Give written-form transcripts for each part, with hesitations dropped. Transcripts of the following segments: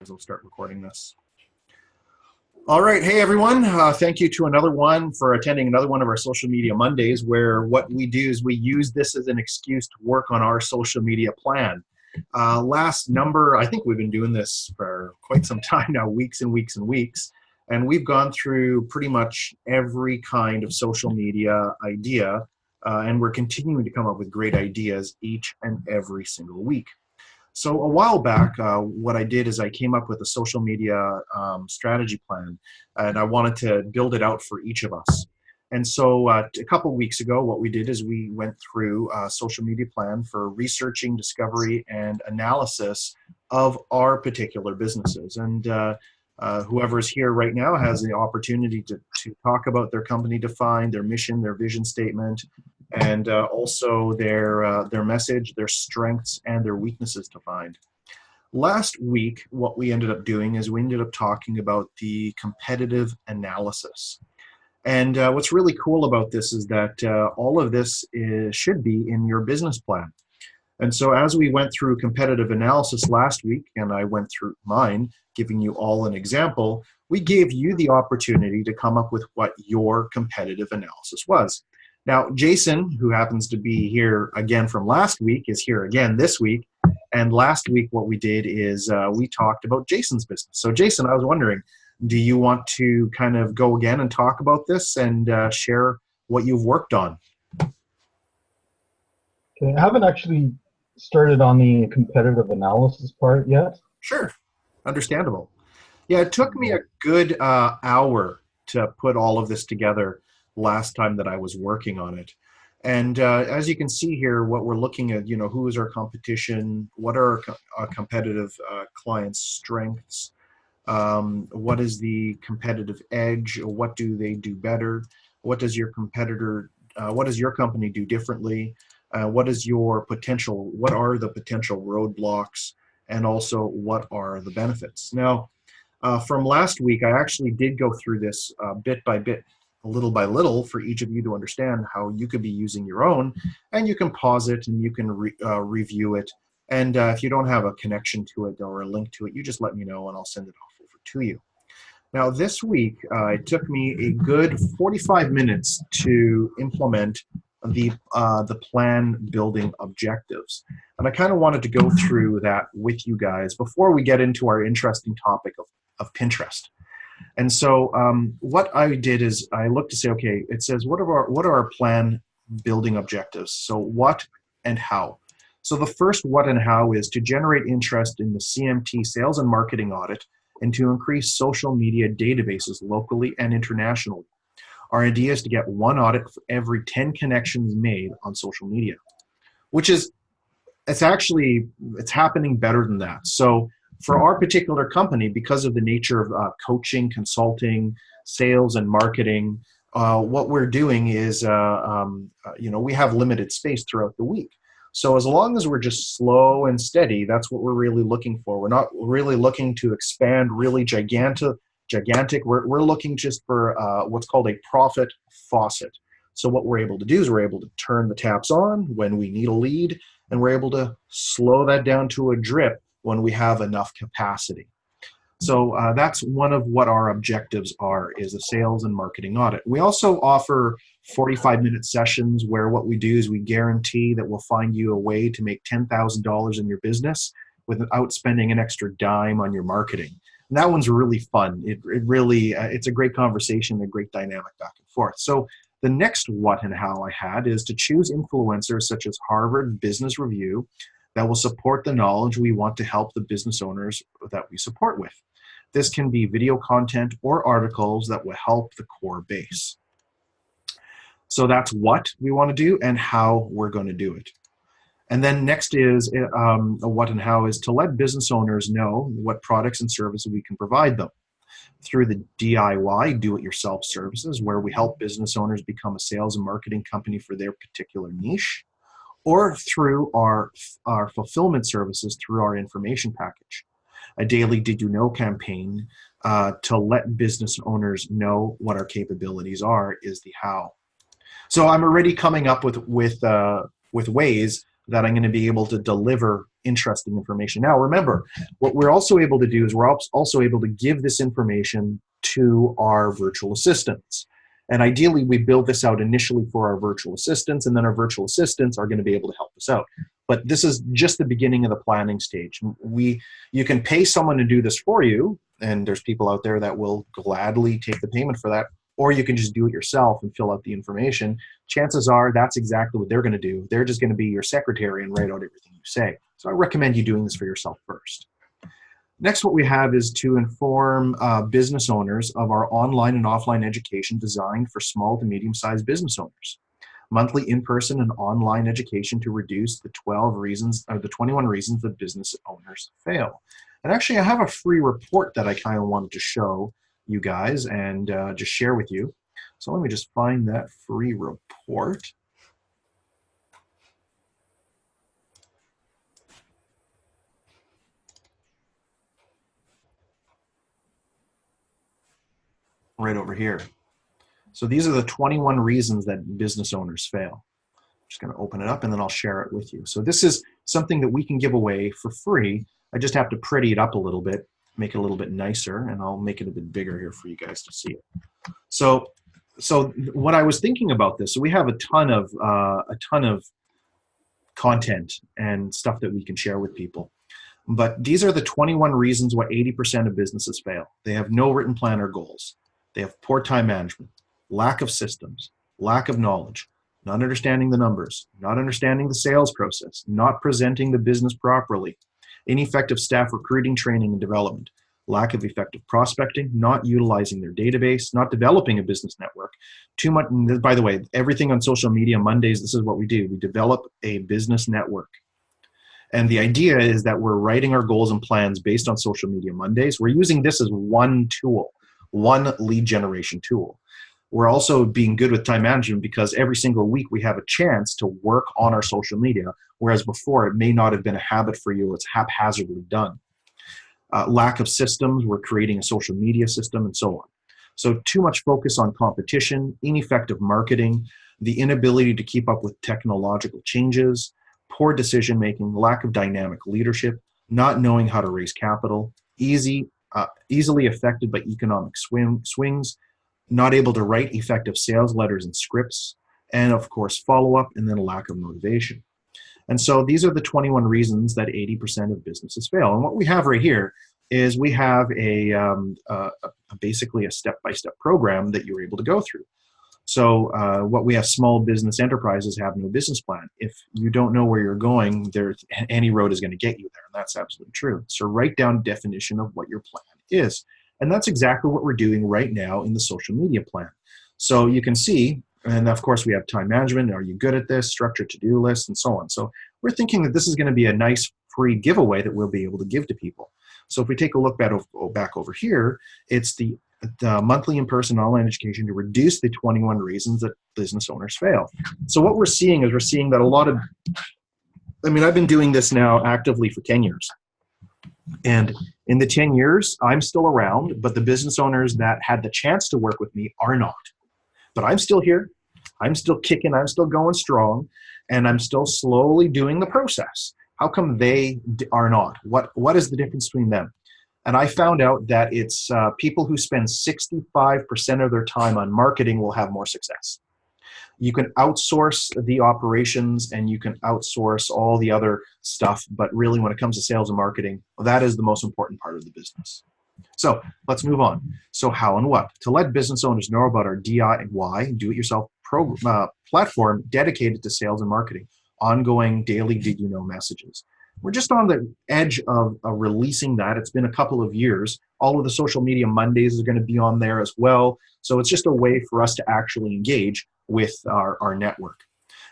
I'll start recording this. All right, hey everyone. Thank you to another one for attending another one of our Social Media Mondays, where what we do is we use this as an excuse to work on our social media plan. I think we've been doing this for quite some time now, weeks and weeks and weeks, and we've gone through pretty much every kind of social media idea, and we're continuing to come up with great ideas each and every single week. So a while back, what I did is I came up with a social media strategy plan, and I wanted to build it out for each of us. And so a couple of weeks ago, what we did is we went through a social media plan for researching, discovery, and analysis of our particular businesses. And whoever's here right now has the opportunity to talk about their company defined, their mission, their vision statement, and also their message, their strengths, and their weaknesses defined. Last week, what we ended up doing is we ended up talking about the competitive analysis. And what's really cool about this is that all of this should be in your business plan. And so as we went through competitive analysis last week, and I went through mine, giving you all an example, we gave you the opportunity to come up with what your competitive analysis was. Now, Jason, who happens to be here again from last week, is here again this week. And last week, what we did is we talked about Jason's business. So Jason, I was wondering, do you want to kind of go again and talk about this and share what you've worked on? Okay, I haven't actually started on the competitive analysis part yet. Sure, understandable. Yeah, it took me a good hour to put all of this together last time that I was working on it. And as you can see here, what we're looking at, who is our competition, what are our competitive clients' strengths, what is the competitive edge, what do they do better, what does your company do differently, what is your potential, what are the potential roadblocks, and also what are the benefits. Now, from last week, I actually did go through this bit by bit, little by little, for each of you to understand how you could be using your own, and you can pause it and you can review it. And if you don't have a connection to it or a link to it, you just let me know and I'll send it off over to you. Now this week, it took me a good 45 minutes to implement the plan building objectives. And I kind of wanted to go through that with you guys before we get into our interesting topic of Pinterest. And so what I did is I looked to say, okay, it says, what are our plan building objectives? So what and how? So the first what and how is to generate interest in the CMT sales and marketing audit and to increase social media databases locally and internationally. Our idea is to get one audit for every 10 connections made on social media, which is, it's happening better than that. So for our particular company, because of the nature of coaching, consulting, sales, and marketing, what we're doing is, we have limited space throughout the week. So as long as we're just slow and steady, that's what we're really looking for. We're not really looking to expand really gigantic. We're looking just for what's called a profit faucet. So what we're able to do is we're able to turn the taps on when we need a lead, and we're able to slow that down to a drip when we have enough capacity. So that's one of what our objectives are, is a sales and marketing audit. We also offer 45-minute sessions where what we do is we guarantee that we'll find you a way to make $10,000 in your business without spending an extra dime on your marketing. And that one's really fun. It's a great conversation, a great dynamic back and forth. So the next what and how I had is to choose influencers such as Harvard Business Review that will support the knowledge we want to help the business owners that we support with. This can be video content or articles that will help the core base. So that's what we want to do and how we're going to do it. And then next is a what and how is to let business owners know what products and services we can provide them through the DIY, do-it-yourself services, where we help business owners become a sales and marketing company for their particular niche, or through our fulfillment services through our information package. A daily Did You Know campaign to let business owners know what our capabilities are is the how. So I'm already coming up with ways that I'm going to be able to deliver interesting information. Now, remember, what we're also able to do is we're also able to give this information to our virtual assistants. And ideally, we build this out initially for our virtual assistants, and then our virtual assistants are going to be able to help us out. But this is just the beginning of the planning stage. You can pay someone to do this for you, and there's people out there that will gladly take the payment for that, or you can just do it yourself and fill out the information. Chances are that's exactly what they're going to do. They're just going to be your secretary and write out everything you say. So I recommend you doing this for yourself first. Next, what we have is to inform business owners of our online and offline education designed for small to medium-sized business owners. Monthly in-person and online education to reduce the 21 reasons that business owners fail. And actually, I have a free report that I kind of wanted to show you guys and just share with you. So let me just find that free report. Right over here. So these are the 21 reasons that business owners fail. I'm just going to open it up and then I'll share it with you. So this is something that we can give away for free. I just have to pretty it up a little bit, make it a little bit nicer, and I'll make it a bit bigger here for you guys to see it. So what I was thinking about this, so we have a ton of content and stuff that we can share with people. But these are the 21 reasons why 80% of businesses fail. They have no written plan or goals. They have poor time management, lack of systems, lack of knowledge, not understanding the numbers, not understanding the sales process, not presenting the business properly, ineffective staff recruiting, training, and development, lack of effective prospecting, not utilizing their database, not developing a business network. Too much, by the way, everything on social media Mondays, this is what we do. We develop a business network. And the idea is that we're writing our goals and plans based on social media Mondays. We're using this as one tool, one lead generation tool. We're also being good with time management because every single week we have a chance to work on our social media, whereas before it may not have been a habit for you, it's haphazardly done. Lack of systems, we're creating a social media system and so on. So too much focus on competition, ineffective marketing, the inability to keep up with technological changes, poor decision-making, lack of dynamic leadership, not knowing how to raise capital, easily affected by economic swings, not able to write effective sales letters and scripts, and of course, follow-up, and then a lack of motivation. And so these are the 21 reasons that 80% of businesses fail. And what we have right here is we have basically a step-by-step program that you're able to go through. So what we have, small business enterprises have no business plan. If you don't know where you're going, any road is going to get you there, and that's absolutely true. So write down a definition of what your plan is. And that's exactly what we're doing right now in the social media plan. So you can see, and of course we have time management, are you good at this, structured to-do lists, and so on. So we're thinking that this is going to be a nice free giveaway that we'll be able to give to people. So if we take a look back over here, it's the monthly in-person online education to reduce the 21 reasons that business owners fail. So what we're seeing is that a lot of, I've been doing this now actively for 10 years. And in the 10 years, I'm still around, but the business owners that had the chance to work with me are not. But I'm still here. I'm still kicking. I'm still going strong. And I'm still slowly doing the process. How come they are not? What is the difference between them? And I found out that it's people who spend 65% of their time on marketing will have more success. You can outsource the operations and you can outsource all the other stuff, but really when it comes to sales and marketing, that is the most important part of the business. So let's move on. So how and what? To let business owners know about our DIY, do-it-yourself platform dedicated to sales and marketing, ongoing daily did you know messages. We're just on the edge of releasing that. It's been a couple of years. All of the social media Mondays is going to be on there as well. So it's just a way for us to actually engage with our network.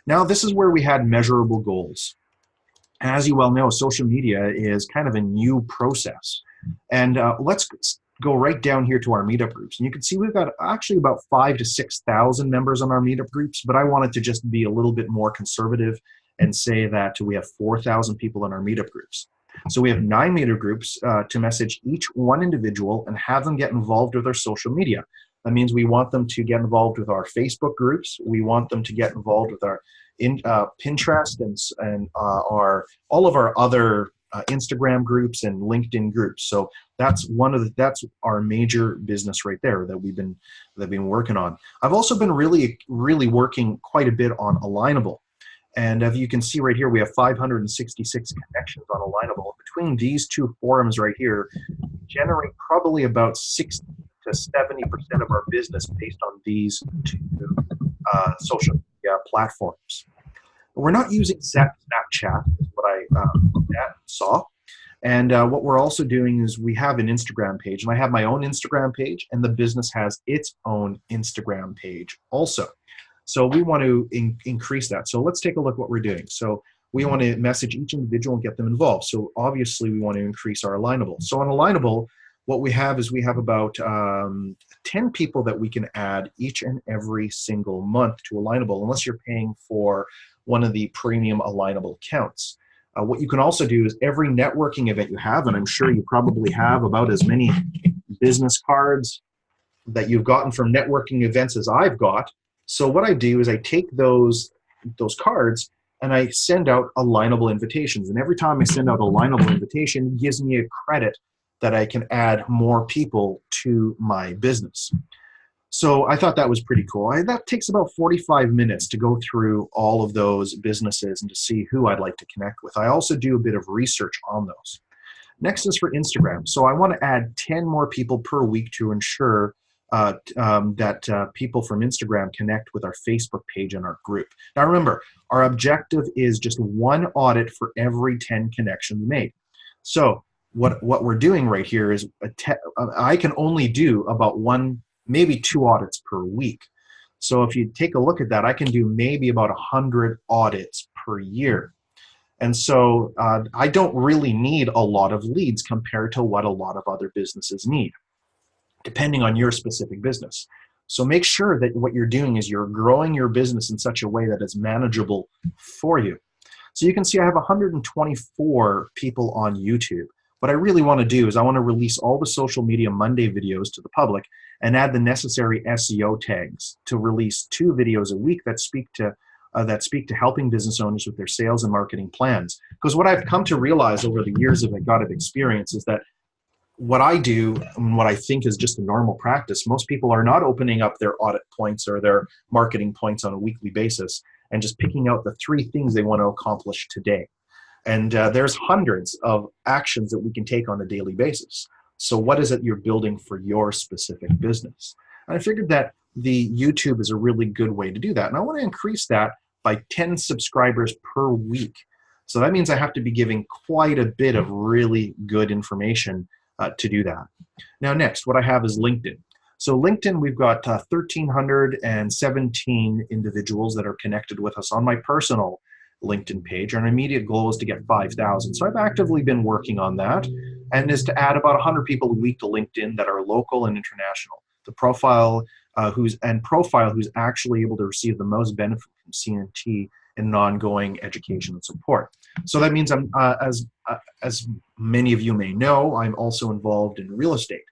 Now, this is where we had measurable goals. As you well know, social media is kind of a new process. And let's go right down here to our meetup groups. And you can see we've got actually about 5,000 to 6,000 members on our meetup groups, but I wanted to just be a little bit more conservative and say that we have 4,000 people in our meetup groups. So we have 9 meetup groups to message each one individual and have them get involved with our social media. That means we want them to get involved with our Facebook groups. We want them to get involved with our Pinterest and our all of our other Instagram groups and LinkedIn groups. So that's that's our major business right there that we've been working on. I've also been really working quite a bit on Alignable. And as you can see right here, we have 566 connections on Alignable. Between these two forums right here, we generate probably about 60 to 70% of our business based on these two social media platforms. We're not using Snapchat, is what I saw. And what we're also doing is we have an Instagram page, and I have my own Instagram page, and the business has its own Instagram page also. So we want to increase that. So let's take a look at what we're doing. So we want to message each individual and get them involved. So obviously we want to increase our Alignable. So on Alignable, what we have is we have about 10 people that we can add each and every single month to Alignable, unless you're paying for one of the premium Alignable accounts. What you can also do is every networking event you have, and I'm sure you probably have about as many business cards that you've gotten from networking events as I've got. So what I do is I take those cards and I send out Alignable invitations. And every time I send out a Alignable invitation, it gives me a credit that I can add more people to my business. So I thought that was pretty cool. That takes about 45 minutes to go through all of those businesses and to see who I'd like to connect with. I also do a bit of research on those. Next is for Instagram. So I want to add 10 more people per week to ensure that people from Instagram connect with our Facebook page and our group. Now remember, our objective is just one audit for every 10 connections made. So what we're doing right here is I can only do about one, maybe 2 audits per week. So if you take a look at that, I can do maybe about 100 audits per year. And so I don't really need a lot of leads compared to what a lot of other businesses need, depending on your specific business. So make sure that what you're doing is you're growing your business in such a way that it's manageable for you. So you can see I have 124 people on YouTube. What I really want to do is I want to release all the Social Media Monday videos to the public and add the necessary SEO tags to release 2 videos a week that speak to helping business owners with their sales and marketing plans. Because what I've come to realize over the years of experience is that what I do and what I think is just a normal practice, most people are not opening up their audit points or their marketing points on a weekly basis and just picking out the 3 things they want to accomplish today. And there's hundreds of actions that we can take on a daily basis. So what is it you're building for your specific business? And I figured that the YouTube is a really good way to do that. And I want to increase that by 10 subscribers per week. So that means I have to be giving quite a bit of really good information to do that. Now next, what I have is LinkedIn. So LinkedIn, we've got 1,317 individuals that are connected with us on my personal LinkedIn page. Our immediate goal is to get 5,000. So I've actively been working on that, and is to add about 100 people a week to LinkedIn that are local and international. The profile who's actually able to receive the most benefit from CNT in ongoing education and support. So that means I'm, as many of you may know, I'm also involved in real estate,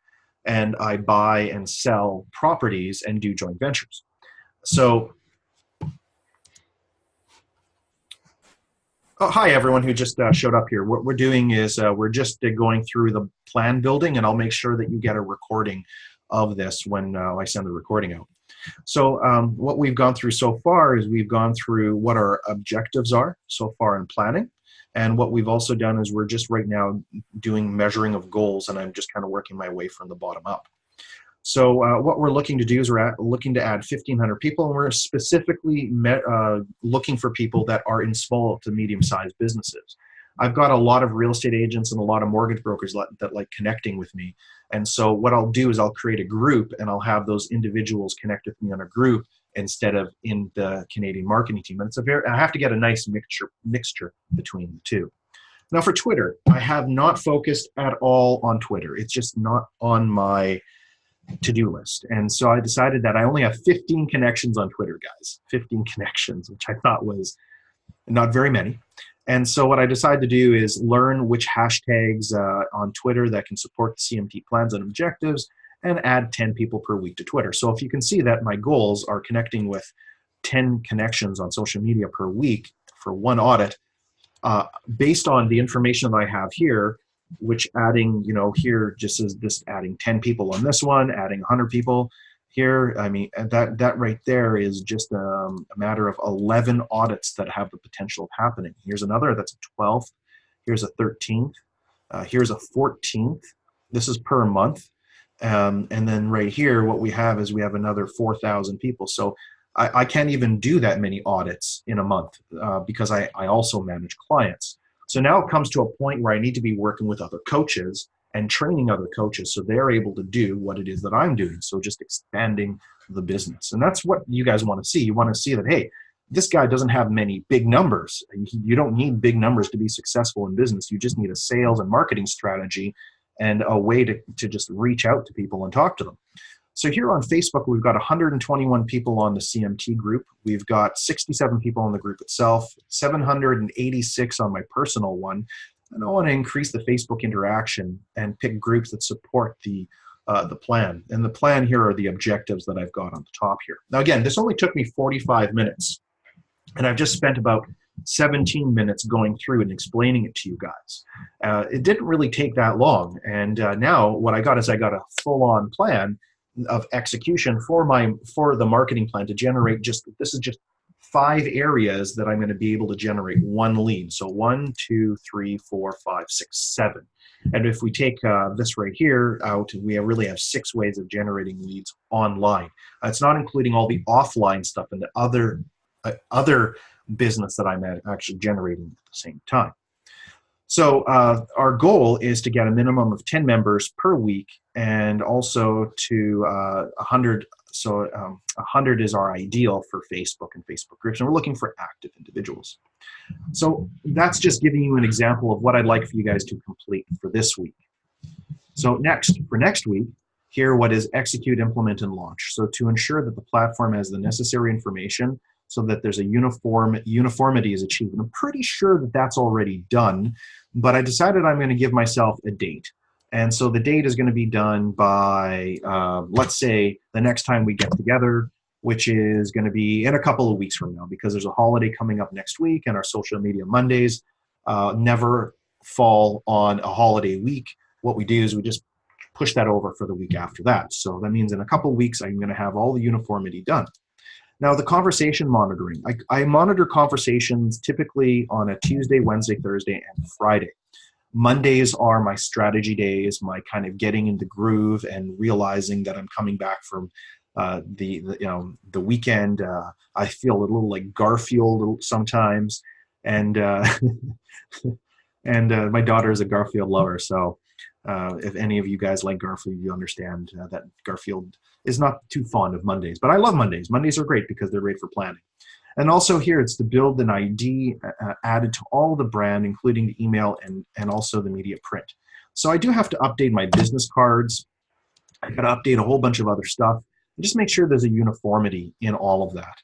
and I buy and sell properties and do joint ventures. So, hi everyone who just showed up here. What we're doing is we're just going through the plan building, and I'll make sure that you get a recording of this when I send the recording out. So what we've gone through so far is we've gone through what our objectives are so far in planning. And what we've also done is we're just right now doing measuring of goals, and I'm just kind of working my way from the bottom up. So what we're looking to do is we're looking to add 1,500 people, and we're specifically looking for people that are in small to medium-sized businesses. I've got a lot of real estate agents and a lot of mortgage brokers that like connecting with me. And so what I'll do is I'll create a group, and I'll have those individuals connect with me on a group instead of in the Canadian marketing team. And I have to get a nice mixture between the two. Now for Twitter, I have not focused at all on Twitter. It's just not on my to-do list. And so I decided that I only have 15 connections on Twitter, guys. 15 connections, which I thought was not very many. And so what I decided to do is learn which hashtags on Twitter that can support the CMT plans and objectives, and add 10 people per week to Twitter. So if you can see that my goals are connecting with 10 connections on social media per week for one audit, based on the information that I have here, which adding, here just is this adding 10 people on this one, adding 100 people here. I mean, that right there is just a matter of 11 audits that have the potential of happening. Here's another, that's a 12th. Here's a 13th. Here's a 14th. This is per month. And then right here, what we have is we have another 4,000 people. So I can't even do that many audits in a month because I also manage clients. So now it comes to a point where I need to be working with other coaches and training other coaches so they're able to do what it is that I'm doing. So just expanding the business. And that's what you guys want to see. You want to see that, hey, this guy doesn't have many big numbers. You don't need big numbers to be successful in business. You just need a sales and marketing strategy and a way to just reach out to people and talk to them. So here on Facebook, we've got 121 people on the CMT group. We've got 67 people on the group itself, 786 on my personal one. And I want to increase the Facebook interaction and pick groups that support the plan. And the plan here are the objectives that I've got on the top here. Now, again, this only took me 45 minutes. And I've just spent about 17 minutes going through and explaining it to you guys. It didn't really take that long. And now what I got is I got a full-on plan of execution for the marketing plan to generate this is just 5 areas that I'm going to be able to generate one lead. So 1, 2, 3, 4, 5, 6, 7. And if we take this right here out, we really have 6 ways of generating leads online. It's not including all the offline stuff and the other business that I'm actually generating at the same time. So our goal is to get a minimum of 10 members per week and also to 100. So 100 is our ideal for Facebook and Facebook groups, and we're looking for active individuals. So that's just giving you an example of what I'd like for you guys to complete for this week. So for next week, here what is execute, implement, and launch. So to ensure that the platform has the necessary information so that there's a uniformity is achieved. And I'm pretty sure that that's already done, but I decided I'm going to give myself a date. And so the date is going to be done by, let's say, the next time we get together, which is going to be in a couple of weeks from now, because there's a holiday coming up next week, and our social media Mondays never fall on a holiday week. What we do is we just push that over for the week after that. So that means in a couple of weeks, I'm going to have all the uniformity done. Now, the conversation monitoring. I monitor conversations typically on a Tuesday, Wednesday, Thursday, and Friday. Mondays are my strategy days, my kind of getting in the groove and realizing that I'm coming back from the weekend. I feel a little like Garfield sometimes, and and my daughter is a Garfield lover. So if any of you guys like Garfield, you understand that Garfield is not too fond of Mondays. But I love Mondays. Mondays are great because they're great for planning. And also here, it's to build an ID added to all the brand, including the email and also the media print. So I do have to update my business cards. I got to update a whole bunch of other stuff. And just make sure there's a uniformity in all of that.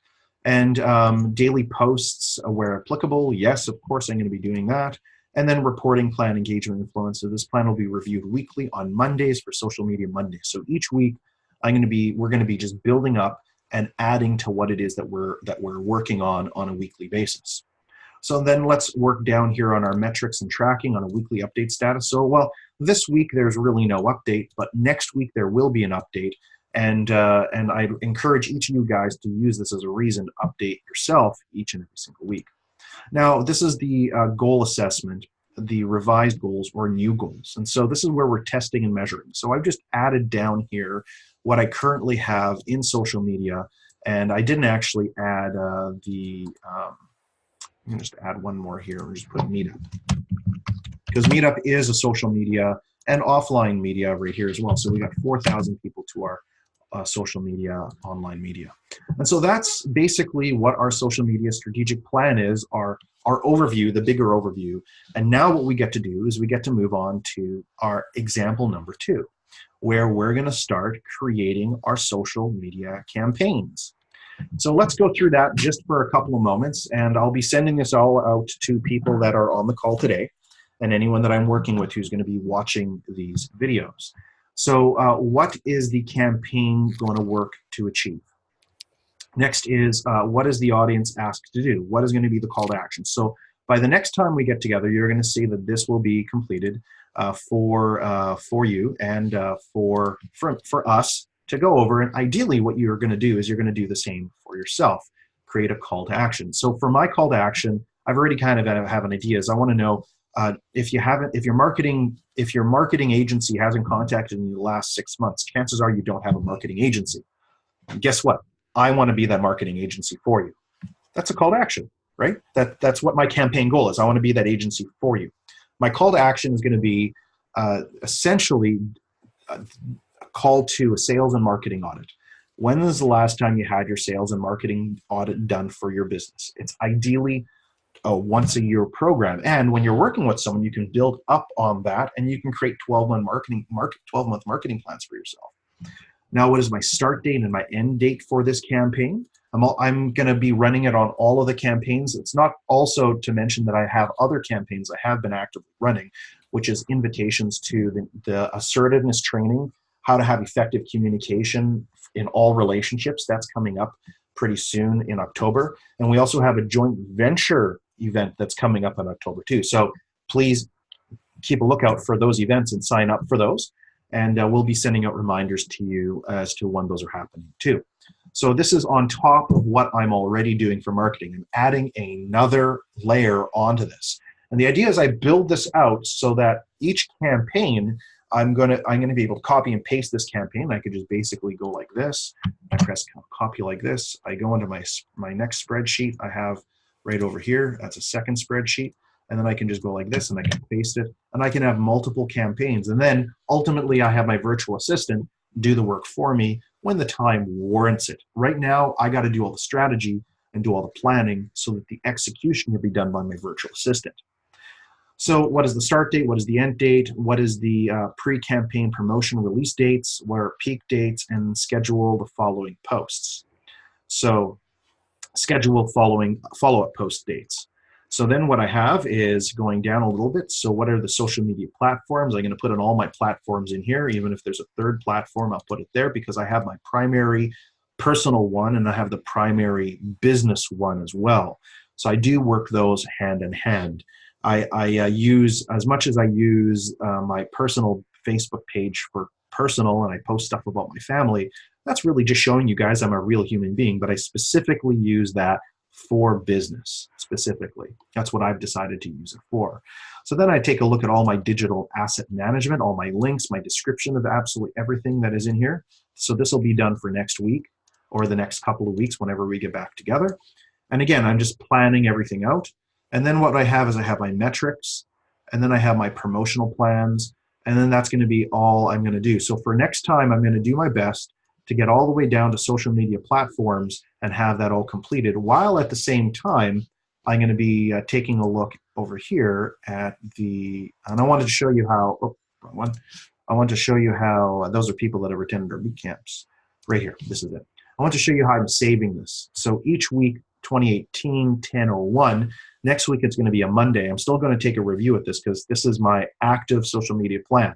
And daily posts where applicable. Yes, of course, I'm going to be doing that. And then reporting plan, engagement, influence. So this plan will be reviewed weekly on Mondays for Social Media Mondays. So each week, we're going to be just building up and adding to what it is that we're working on a weekly basis. So then let's work down here on our metrics and tracking on a weekly update status. So, well, this week there's really no update, but next week there will be an update. And I encourage each of you guys to use this as a reason to update yourself each and every single week. Now, this is the goal assessment, the revised goals or new goals. And so this is where we're testing and measuring. So I've just added down here what I currently have in social media, and I didn't actually add I'm going to just add one more here. We'll just put Meetup, because Meetup is a social media and offline media right here as well. So we got 4,000 people to our social media, online media. And so that's basically what our social media strategic plan is, our overview, the bigger overview. And now what we get to do is we get to move on to our example number 2, where we're going to start creating our social media campaigns. So let's go through that just for a couple of moments, and I'll be sending this all out to people that are on the call today and anyone that I'm working with who's going to be watching these videos. So what is the campaign going to work to achieve? Next is what is the audience asked to do? What is going to be the call to action? So by the next time we get together, you're going to see that this will be completed for you and for us to go over. And ideally, what you're going to do is you're going to do the same for yourself. Create a call to action. So for my call to action, I've already kind of have an idea. Is I want to know if your marketing agency hasn't contacted you in the last 6 months, chances are you don't have a marketing agency. And guess what? I want to be that marketing agency for you. That's a call to action, right? That's what my campaign goal is. I want to be that agency for you. My call to action is going to be essentially a call to a sales and marketing audit. When was the last time you had your sales and marketing audit done for your business? It's ideally a once a year program. And when you're working with someone, you can build up on that and you can create 12-month marketing plans for yourself. Now, what is my start date and my end date for this campaign? I'm going to be running it on all of the campaigns. It's not also to mention that I have other campaigns I have been actively running, which is invitations to the assertiveness training, how to have effective communication in all relationships. That's coming up pretty soon in October. And we also have a joint venture event that's coming up in October too. So please keep a lookout for those events and sign up for those. And we'll be sending out reminders to you as to when those are happening too. So this is on top of what I'm already doing for marketing. I'm adding another layer onto this. And the idea is I build this out so that each campaign, I'm gonna be able to copy and paste this campaign. I could just basically go like this. I press copy like this. I go into my next spreadsheet I have right over here. That's a second spreadsheet. And then I can just go like this and I can paste it. And I can have multiple campaigns. And then ultimately I have my virtual assistant do the work for me when the time warrants it. Right now, I got to do all the strategy and do all the planning so that the execution can be done by my virtual assistant. So what is the start date? What is the end date? What is the pre-campaign promotion release dates? What are peak dates? And schedule the following posts. So schedule follow-up post dates. So then what I have is going down a little bit. So what are the social media platforms? I'm going to put in all my platforms in here. Even if there's a third platform, I'll put it there because I have my primary personal one and I have the primary business one as well. So I do work those hand in hand. I use, as much as I use my personal Facebook page for personal and I post stuff about my family, that's really just showing you guys I'm a real human being, but I specifically use that for business specifically. That's what I've decided to use it for. So then I take a look at all my digital asset management, all my links, my description of absolutely everything that is in here. So this will be done for next week or the next couple of weeks whenever we get back together. And again, I'm just planning everything out. And then what I have is I have my metrics, and then I have my promotional plans, and then that's going to be all I'm going to do. So for next time, I'm going to do my best to get all the way down to social media platforms and have that all completed, while at the same time, I'm going to be taking a look over here at and I wanted to show you how, wrong one. I want to show you how, those are people that have attended our boot camps. Right here, this is it. I want to show you how I'm saving this. So each week, 2018, 10/01. Next week, it's going to be a Monday. I'm still going to take a review at this because this is my active social media plan.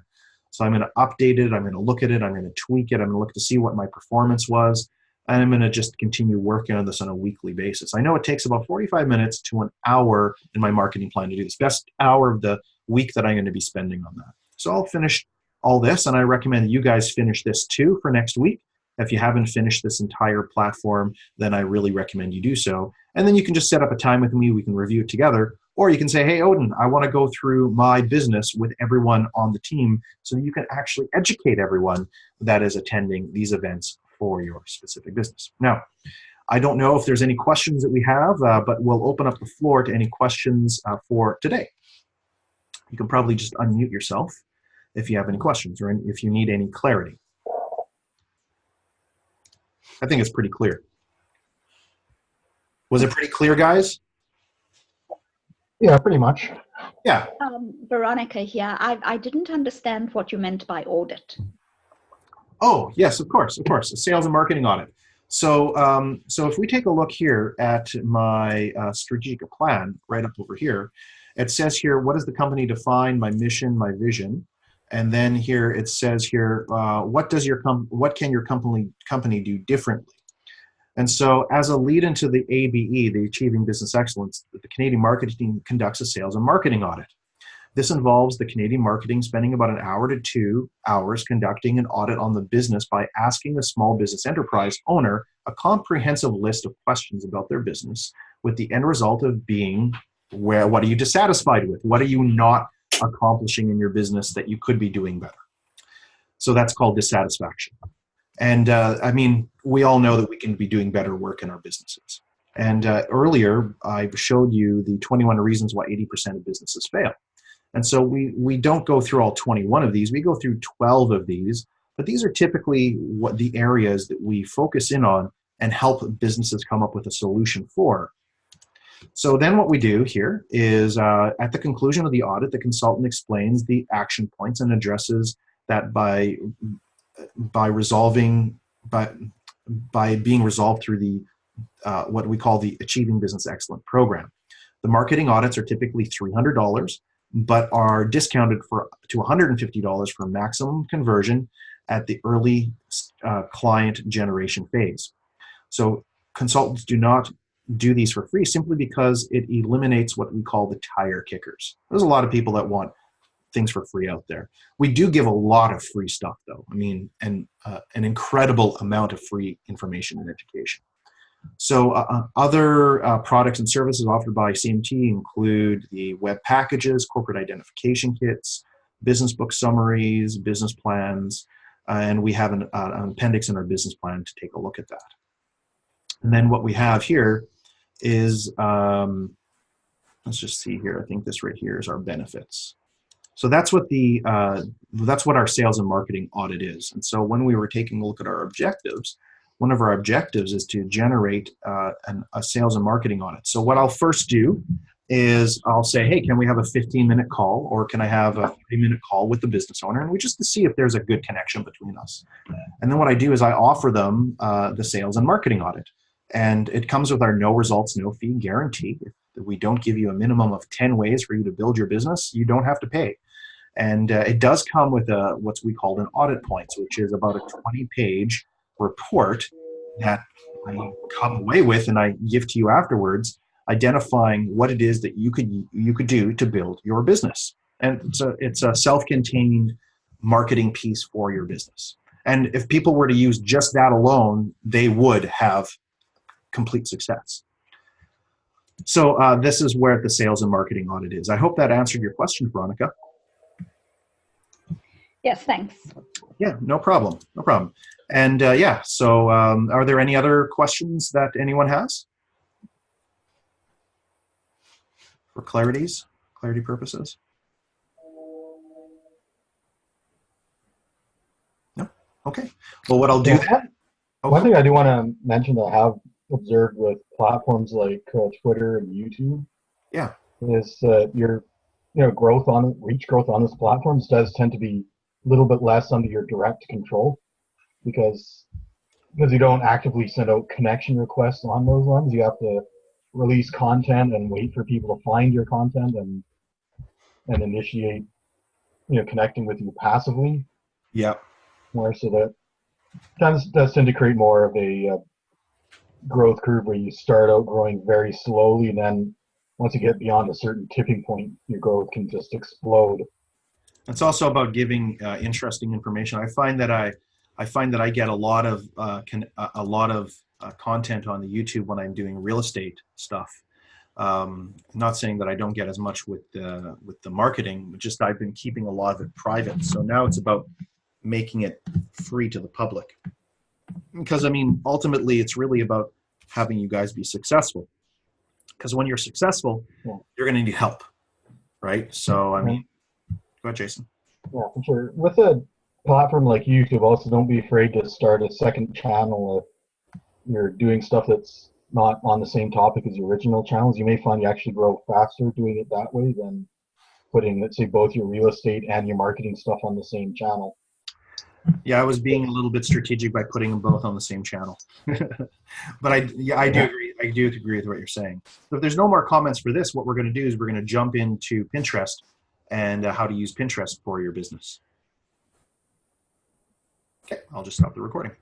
So I'm going to update it. I'm going to look at it. I'm going to tweak it. I'm going to look to see what my performance was. And I'm going to just continue working on this on a weekly basis. I know it takes about 45 minutes to an hour in my marketing plan to do this. Best hour of the week that I'm going to be spending on that. So I'll finish all this, and I recommend you guys finish this too for next week. If you haven't finished this entire platform, then I really recommend you do so. And then you can just set up a time with me. We can review it together. Or you can say, hey, Odin, I want to go through my business with everyone on the team so that you can actually educate everyone that is attending these events for your specific business. Now, I don't know if there's any questions that we have, but we'll open up the floor to any questions for today. You can probably just unmute yourself if you have any questions or if you need any clarity. I think it's pretty clear. Was it pretty clear, guys? Yeah, pretty much. Yeah. Veronica here. I didn't understand what you meant by audit. Oh, yes, of course, a sales and marketing audit. So, so if we take a look here at my strategic plan right up over here, it says here, what does the company define, my mission, my vision, And then here it says here, what can your company do differently? And so as a lead into the ABE, the Achieving Business Excellence, the Canadian Marketing conducts a sales and marketing audit. This involves the Canadian marketing spending about 1 hour to 2 hours conducting an audit on the business by asking the small business enterprise owner a comprehensive list of questions about their business, with the end result of being, what are you dissatisfied with? What are you not accomplishing in your business that you could be doing better? So that's called dissatisfaction. And I mean, we all know that we can be doing better work in our businesses. And earlier, I showed you the 21 reasons why 80% of businesses fail. And so we don't go through all 21 of these, we go through 12 of these, but these are typically what the areas that we focus in on and help businesses come up with a solution for. So then what we do here is at the conclusion of the audit, the consultant explains the action points and addresses that by being resolved through the what we call the Achieving Business Excellence program. The marketing audits are typically $300, but are discounted to $150 for maximum conversion at the early client generation phase. So consultants do not do these for free simply because it eliminates what we call the tire kickers. There's a lot of people that want things for free out there. We do give a lot of free stuff though. I mean, an incredible amount of free information and education. So other products and services offered by CMT include the web packages, corporate identification kits, business book summaries, business plans, and we have an appendix in our business plan to take a look at that. And then what we have here is, let's just see here, I think this right here is our benefits. So that's what our sales and marketing audit is. And so when we were taking a look at our objectives, one of our objectives is to generate a sales and marketing audit. So what I'll first do is I'll say, hey, can we have a 15-minute call, or can I have a 30-minute call with the business owner, and we just to see if there's a good connection between us. And then what I do is I offer them the sales and marketing audit, and it comes with our no results, no fee guarantee. If we don't give you a minimum of 10 ways for you to build your business, you don't have to pay. And it does come with what we call an audit points, which is about a 20-page report that I come away with and I give to you afterwards, identifying what it is that you could do to build your business. And it's a self-contained marketing piece for your business. And if people were to use just that alone, they would have complete success. So this is where the sales and marketing audit is. I hope that answered your question, Veronica. Yes, thanks. Yeah, no problem. No problem. And yeah, so are there any other questions that anyone has for clarity purposes? No? Okay. Well, what I'll do... One thing I do want to mention that I have observed with platforms like Twitter and YouTube, yeah, is your reach growth on those platforms does tend to be a little bit less under your direct control, because you don't actively send out connection requests on those ones. You have to release content and wait for people to find your content and initiate connecting with you passively. Yeah. More so that does tend to create more of a growth curve where you start out growing very slowly, and then once you get beyond a certain tipping point, your growth can just explode. It's also about giving interesting information. I find that I get a lot of content on the YouTube when I'm doing real estate stuff. Not saying that I don't get as much with the marketing, but just I've been keeping a lot of it private. So now it's about making it free to the public. Because I mean, ultimately, it's really about having you guys be successful. Because when you're successful, you're going to need help, right? So I mean, go ahead, Jason. Yeah, for sure. With a platform like YouTube, also don't be afraid to start a second channel if you're doing stuff that's not on the same topic as your original channels. You may find you actually grow faster doing it that way than putting, let's say, both your real estate and your marketing stuff on the same channel. Yeah, I was being a little bit strategic by putting them both on the same channel. But I do agree. I do agree with what you're saying. So if there's no more comments for this, what we're going to do is we're going to jump into Pinterest and how to use Pinterest for your business. Okay, I'll just stop the recording.